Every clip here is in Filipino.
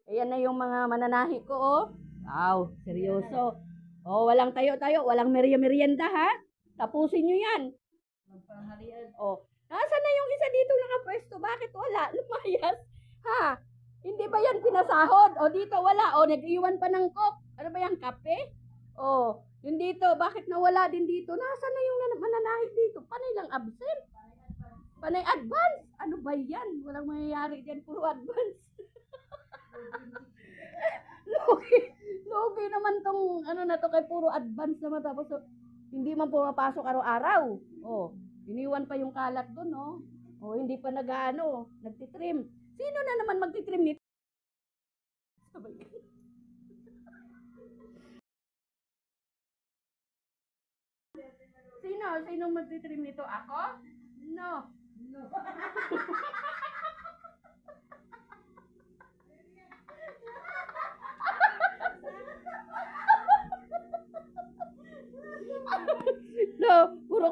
Ayan na yung mga mananahi ko, oh. Wow, seryoso. Oh, walang tayo-tayo, walang merienda, ha? Tapusin nyo yan. Oh, nasaan na yung isa dito nakapwesto? Bakit wala? Lumayas. Ha? Hindi ba yan pinasahod? O dito wala. O nag-iwan pa ng coke. Ano ba yan, kape? O, yung dito, bakit nawala din dito? Nasaan na yung mananahi dito? Panay lang absent. Panay advance. Ano ba yan? Walang mangyayari dyan. Puro advance. Logi naman tong ano na to kay puro advance naman tapos hindi man pumapasok araw-araw. Oh, iniwan pa yung kalat doon, oh. Oh, hindi pa nag-aano, nagtitrim. Sino na naman magtitrim nito? Sino magtitrim nito? Ako? No. No, puro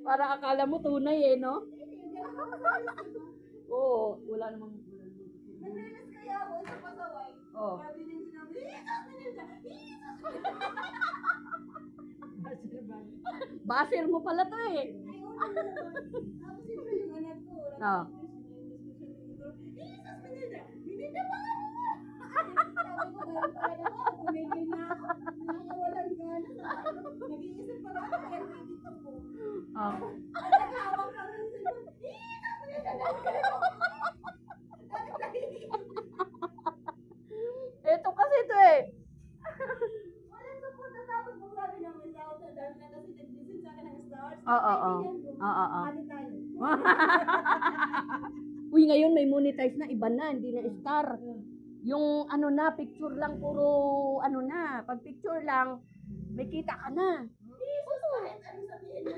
para akala mo tunay eh, no? Oo, wala namang Nagrelas kaya ako sa pasaway. Oh. Sabi din sinabi, Baser mo pala to eh. tapos siyempre yung anak ko. Oh. Jesus, Melinda pa nga mo! Sabi ko, meron talaga ako, tumigil na ako. Nakakawalan gana. Nag-iisip pa lang ako, kaya dito ko. Oh. Nagahawak ka rin sila. Jesus, Melinda! Ito kasi to eh. Walang support na tapos kung sabi naman sa ako, dahil na kasi nag-visit sa akin ng stars. Oo. Oo. Hali tayo. Uy, ngayon may monetize na, iba na, hindi na star. Yung ano na, picture lang, puro ano na. Pag picture lang, may kita ka na. Jesus, kahit ano sabihin mo.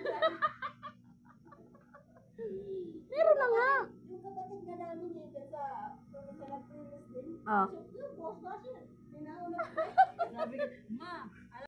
Meron na nga. Yung kapatid na namin dito sa nag-previous din. Ah. Yung boss ba siya? Tinauna ko. Sabi ko, ma,